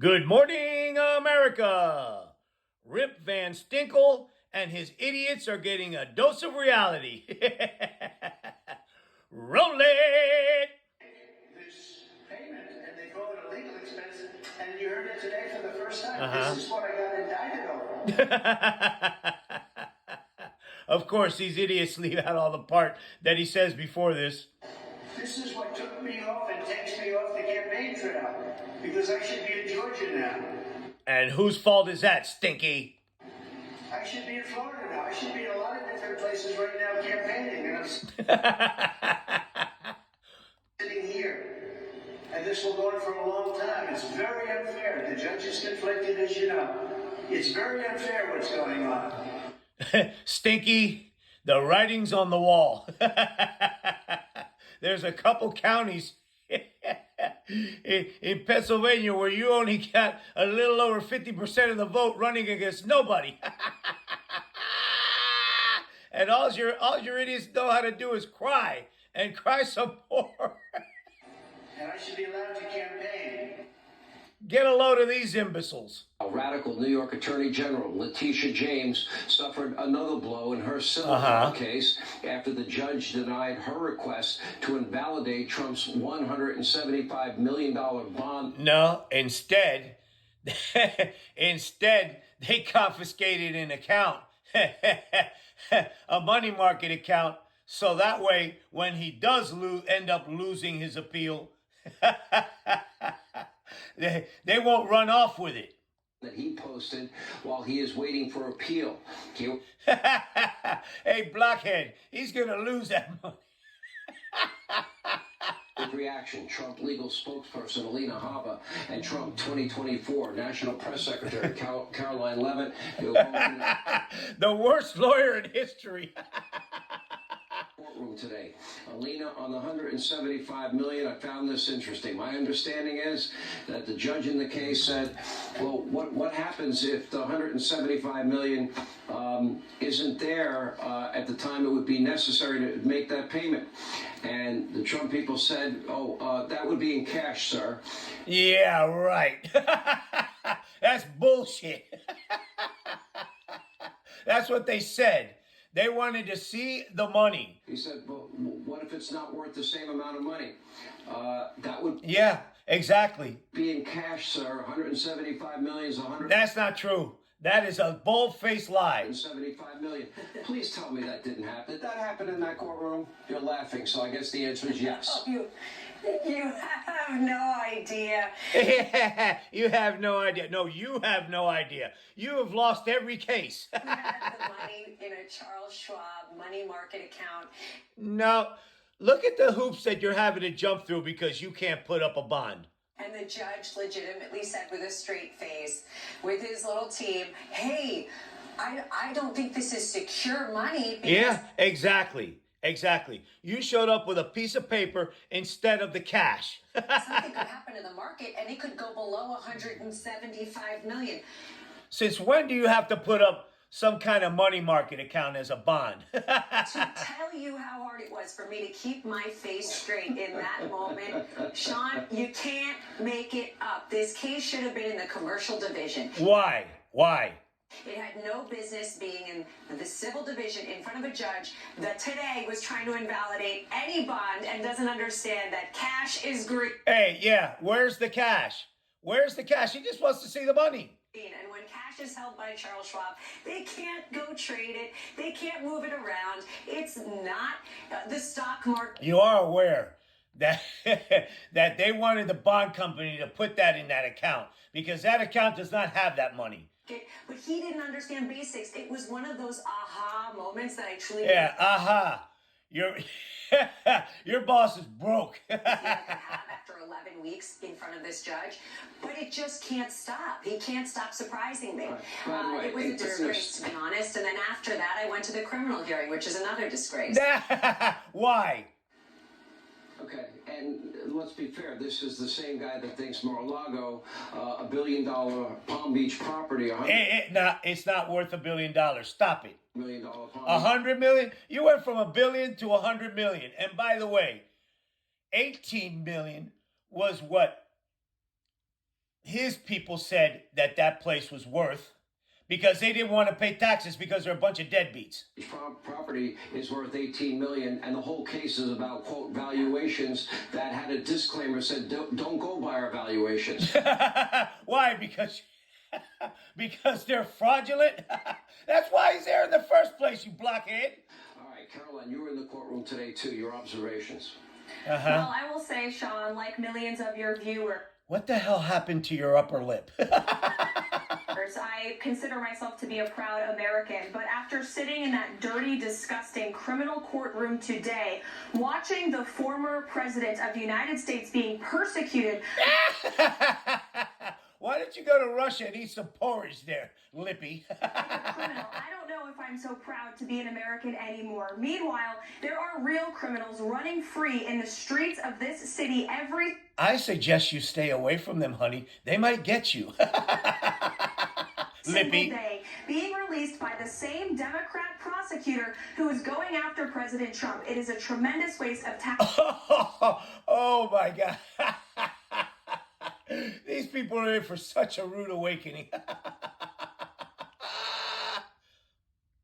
Good morning, America! Rip Van Stinkle and his idiots are getting a dose of reality. Roll it! This payment, and they call it a legal expense, and you heard it today for the first time. Uh-huh. This is what I got indicted over. Of course, these idiots leave out all the part that he says before this. This is what took me off and takes me off the campaign trail, because I should be in Georgia now. And whose fault is that, Stinky? I should be in Florida now. I should be in a lot of different places right now campaigning, and I'm sitting here. And this will go on for a long time. It's very unfair. The judge is conflicted, as you know. It's very unfair what's going on. Stinky, the writing's on the wall. There's a couple counties in Pennsylvania where you only got a little over 50% of the vote running against nobody. And all your idiots know how to do is cry and cry some more. And I should be allowed to campaign. Get a load of these imbeciles. A radical New York Attorney General, Letitia James, suffered another blow in her civil case after the judge denied her request to invalidate Trump's $175 million bond. No, instead, they confiscated an account, a money market account, so that way, when he does end up losing his appeal, they won't run off with it. That he posted while he is waiting for appeal. Hey, blockhead, he's going to lose that money. With reaction, Trump legal spokesperson Alina Habba and Trump 2024 National Press Secretary Caroline Levitt. The worst lawyer in history. Courtroom today. Alina, on the $175 million, I found this interesting. My understanding is that the judge in the case said, well, what happens if the $175 million isn't there at the time it would be necessary to make that payment? And the Trump people said, that would be in cash, sir. Yeah, right. That's bullshit. That's what they said. They wanted to see the money. He said, well, what if it's not worth the same amount of money? That would... Yeah, exactly. ...be in cash, sir. $175 million is $100... That's not true. That is a bold-faced lie. $175 million. Please tell me that didn't happen. Did that happen in that courtroom? You're laughing, so I guess the answer is yes. You have no idea. You have no idea. No, you have no idea. You have lost every case. You had the money in a Charles Schwab money market account. No, look at the hoops that you're having to jump through because you can't put up a bond. And the judge legitimately said with a straight face, with his little team, hey, I don't think this is secure money. Yeah, exactly. Exactly. You showed up with a piece of paper instead of the cash. Something could happen to the market and it could go below 175 million. Since when do you have to put up some kind of money market account as a bond? To tell you how hard it was for me to keep my face straight in that moment, Sean, you can't make it up. This case should have been in the commercial division. Why? Why? It had no business being in the civil division in front of a judge that today was trying to invalidate any bond and doesn't understand that cash is green. Hey, yeah, where's the cash? Where's the cash? He just wants to see the money. And when cash is held by Charles Schwab, they can't go trade it. They can't move it around. It's not the stock market. You are aware that that they wanted the bond company to put that in that account because that account does not have that money. But he didn't understand basics. It was one of those aha moments that I truly... Yeah, aha. Your boss is broke. After 11 weeks in front of this judge, but it just can't stop. He can't stop surprising me. It was a disgrace, to be honest. And then after that, I went to the criminal hearing, which is another disgrace. Why? Okay, and let's be fair, this is the same guy that thinks Mar-a-Lago, $1 billion Palm Beach property. It's not worth $1 billion. Stop it. $1 million Palm Beach. 100 million? You went from $1 billion to 100 million. And by the way, 18 million was what his people said that that place was worth because they didn't want to pay taxes because they're a bunch of deadbeats. Property is worth $18 million, and the whole case is about, quote, valuations that had a disclaimer said, don't go by our valuations. Why? Because they're fraudulent? That's why he's there in the first place, you blockhead. All right, Caroline, you were in the courtroom today, too. Your observations. Well, I will say, Sean, like millions of your viewers, What the hell happened to your upper lip? I consider myself to be a proud American, but after sitting in that dirty, disgusting criminal courtroom today, watching the former president of the United States being persecuted. Why don't you go to Russia and eat some porridge there, Lippy? Criminal. I don't know if I'm so proud to be an American anymore. Meanwhile, there are real criminals running free in the streets of this city every I suggest you stay away from them, honey. They might get you. Lippy. day, being released by the same Democrat prosecutor who is going after President Trump. It is a tremendous waste of time. Oh my God. These people are in for such a rude awakening.